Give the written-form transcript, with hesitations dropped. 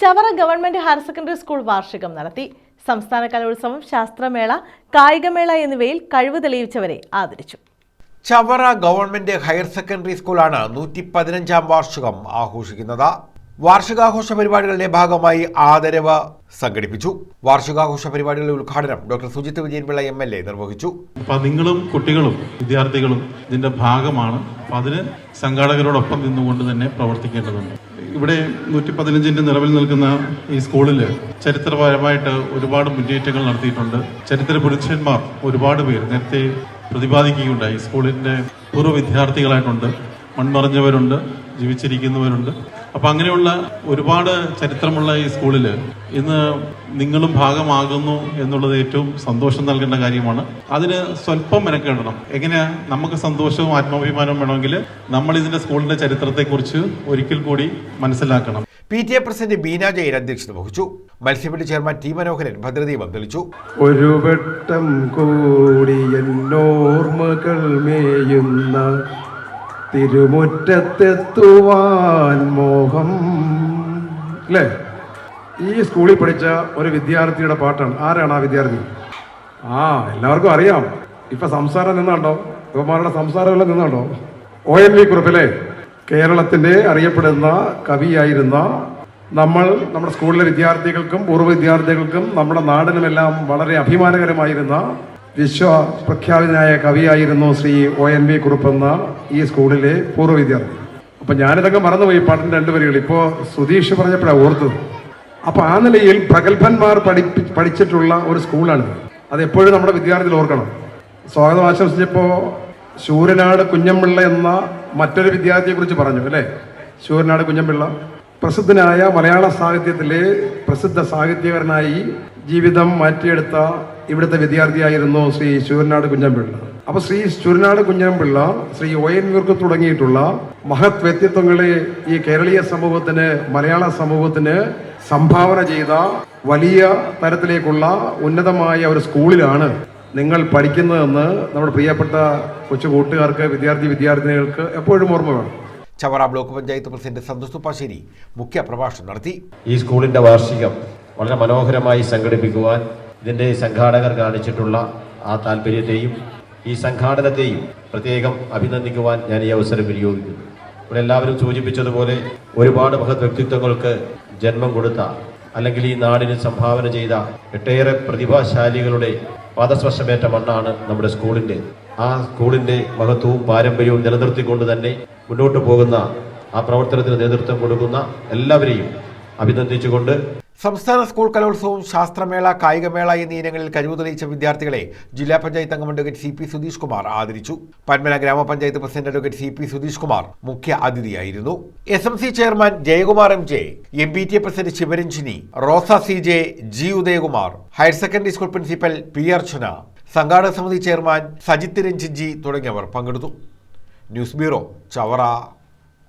Chavara government higher secondary school വാർഷികം നടത്തി. സംസ്ഥാന കലോത്സവം, ശാസ്ത്രമേള, കായികമേള എന്നിവയിൽ കഴിവ് തെളിയിച്ചവരെ ആദരിച്ചു. ചവറ ഗവൺമെന്റ് ഹയർ സെക്കൻഡറി സ്കൂളാണ് 115ാം വാർഷികം ആഘോഷിക്കുന്നത്. വാർഷികാഘോഷ പരിപാടികളുടെ ഭാഗമായി ആദരവ് സംഘടിപ്പിച്ചു. വാർഷികാഘോഷ പരിപാടികളുടെ ഉദ്ഘാടനം ഡോക്ടർ സുജിത് വിജയൻപിള്ള MLA നിർവഹിച്ചു. നിങ്ങളും കുട്ടികളും വിദ്യാർത്ഥികളും ഇതിന്റെ ഭാഗമാണ്. അതിന് സംഘാടകരോടൊപ്പം നിന്നുകൊണ്ട് തന്നെ പ്രവർത്തിക്കേണ്ടതുണ്ട്. ഇവിടെ 115ന്റെ നിലവിൽ നിൽക്കുന്ന ഈ സ്കൂളിൽ ചരിത്രപരമായിട്ട് ഒരുപാട് മുന്നേറ്റങ്ങൾ നടത്തിയിട്ടുണ്ട്. ചരിത്ര പുരുഷന്മാർ ഒരുപാട് പേർ നേരത്തെ പ്രതിപാദിക്കുകയുണ്ടായി. സ്കൂളിന്റെ പൂർവ്വ വിദ്യാർത്ഥികളായിട്ടുണ്ട്, മൺമറഞ്ഞവരുണ്ട്, ജീവിച്ചിരിക്കുന്നവരുണ്ട്. അപ്പം അങ്ങനെയുള്ള ഒരുപാട് ചരിത്രമുള്ള ഈ സ്കൂളിൽ ഇന്ന് നിങ്ങളും ഭാഗമാകുന്നു എന്നുള്ളത് ഏറ്റവും സന്തോഷം നൽകേണ്ട കാര്യമാണ്. അതിന് സ്വല്പം മെനക്കെടണം. എങ്ങനെയാ നമുക്ക് സന്തോഷവും ആത്മാഭിമാനവും വേണമെങ്കിൽ നമ്മൾ ഇതിന്റെ സ്കൂളിന്റെ ചരിത്രത്തെക്കുറിച്ച് ഒരിക്കൽ കൂടി മനസ്സിലാക്കണം. PTA പ്രസിഡന്റ് ബീന ജയൻ അധ്യക്ഷത വഹിച്ചു. മത്സ്യബന്ധന ചെയർമാൻ T മനോഹരൻ ഭദ്രദീപം തെളിച്ചു. ഒരു വട്ടം കൂടി എന്നോർമ്മകൾ മേയുന്ന തിരുമുറ്റത്തെത്തുവാൻ മോഹം. അല്ലേ? ഈ സ്കൂളിൽ പഠിച്ച ഒരു വിദ്യാർത്ഥിയുടെ പാട്ടാണ്. ആരാണ് ആ വിദ്യാർത്ഥി? എല്ലാവർക്കും അറിയാം. ഇപ്പൊ സംസാരം നിന്നുണ്ടോ? ഇവന്മാരുടെ സംസാരമെല്ലാം നിന്നുണ്ടോ? ONV കുറുപ്പിലെ കേരളത്തിന്റെ അറിയപ്പെടുന്ന കവിയായിരുന്ന നമ്മുടെ സ്കൂളിലെ വിദ്യാർത്ഥികൾക്കും പൂർവ്വ വിദ്യാർത്ഥികൾക്കും നമ്മുടെ നാടിനുമെല്ലാം വളരെ അഭിമാനകരമായിരുന്ന വിശ്വപ്രഖ്യാപിതനായ കവിയായിരുന്നു ശ്രീ ONV കുറുപ്പെന്ന ഈ സ്കൂളിലെ പൂർവ്വ വിദ്യാർത്ഥി. അപ്പൊ ഞാനിതൊക്കെ മറന്നുപോയി പാട്ടിന്റെ രണ്ടുപേരുകൾ. ഇപ്പോ സുധീഷ് പറഞ്ഞപ്പോഴാണ് ഓർത്തത്. അപ്പൊ ആ നിലയിൽ പ്രഗത്ഭന്മാർ പഠിച്ചിട്ടുള്ള ഒരു സ്കൂളാണ്. അത് എപ്പോഴും നമ്മുടെ വിദ്യാർത്ഥികൾ ഓർക്കണം. സ്വാഗതം ആശംസിച്ചപ്പോ ശൂരനാട് കുഞ്ഞമ്പിള്ള എന്ന മറ്റൊരു വിദ്യാർത്ഥിയെ കുറിച്ച് പറഞ്ഞു, അല്ലെ? ശൂരനാട് കുഞ്ഞമ്പിള്ള പ്രസിദ്ധനായ മലയാള സാഹിത്യത്തിലെ പ്രസിദ്ധ സാഹിത്യകാരനായി ജീവിതം മാറ്റിയെടുത്ത ഇവിടുത്തെ വിദ്യാർത്ഥിയായിരുന്നു ശ്രീ ശൂരനാട് കുഞ്ഞമ്പിള്ള. അപ്പൊ ശ്രീ ശൂരനാട് കുഞ്ഞമ്പിള്ള ശ്രീ ONV തുടങ്ങിയിട്ടുള്ള മഹത് വ്യക്തിത്വങ്ങളെ ഈ കേരളീയ സമൂഹത്തിന്, മലയാള സമൂഹത്തിന് സംഭാവന ചെയ്ത വലിയ തരത്തിലേക്കുള്ള ഉന്നതമായ ഒരു സ്കൂളിലാണ് നിങ്ങൾ പഠിക്കുന്നതെന്ന് നമ്മുടെ പ്രിയപ്പെട്ട കൊച്ചു കൂട്ടുകാർക്ക്, വിദ്യാർത്ഥിനികൾക്ക് എപ്പോഴും ഓർമ്മ വേണം. ചവറ ബ്ലോക്ക് പഞ്ചായത്ത് പ്രസിഡന്റ് സന്തോഷ് തുപ്പാശ്ശേരി മുഖ്യ പ്രഭാഷണം നടത്തി. ഈ സ്കൂളിന്റെ വാർഷികം വളരെ മനോഹരമായി സംഘടിപ്പിക്കുവാൻ ഇതിന്റെ സംഘാടകർ കാണിച്ചിട്ടുള്ള ആ താല്പര്യത്തെയും ഈ സംഘാടനത്തെയും പ്രത്യേകം അഭിനന്ദിക്കുവാൻ ഞാൻ ഈ അവസരം വിനിയോഗിക്കുന്നു. ഇവിടെ എല്ലാവരും സൂചിപ്പിച്ചതുപോലെ ഒരുപാട് മഹത് വ്യക്തിത്വങ്ങൾക്ക് ജന്മം കൊടുത്ത, അല്ലെങ്കിൽ ഈ നാടിന് സംഭാവന ചെയ്ത ഒട്ടേറെ പ്രതിഭാശാലികളുടെ പാദസ്പർശമേറ്റ മണ്ണാണ് നമ്മുടെ സ്കൂളിന്റെ. ആ സ്കൂളിന്റെ മഹത്വവും പാരമ്പര്യവും നിലനിർത്തിക്കൊണ്ട് തന്നെ മുന്നോട്ട് പോകുന്ന ആ പ്രവർത്തനത്തിന് നേതൃത്വം കൊടുക്കുന്ന എല്ലാവരെയും അഭിനന്ദിച്ചുകൊണ്ട് സംസ്ഥാന സ്കൂൾ കലോത്സവവും, ശാസ്ത്രമേള, കായികമേള എന്നീ ഇനങ്ങളിൽ കഴിവ് തെളിയിച്ച വിദ്യാർത്ഥികളെ ജില്ലാ പഞ്ചായത്ത് അംഗം അഡ്വക്കേറ്റ് CP സുധീഷ് കുമാർ ആദരിച്ചു. പന്മന ഗ്രാമപഞ്ചായത്ത് president advocate CP Sudheesh Kumar മുഖ്യ അതിഥിയായിരുന്നു. SMC chairman Jayakumar MJ, MPTA president Sivaranjini, Rosa CJ, G Udayakumar, higher secondary school principal P Archana, സംഘാടക സമിതി ചെയർമാൻ സജിത്ത് രഞ്ജിത്ത് G തുടങ്ങിയവർ പങ്കെടുത്തു. News bureau, Chavara.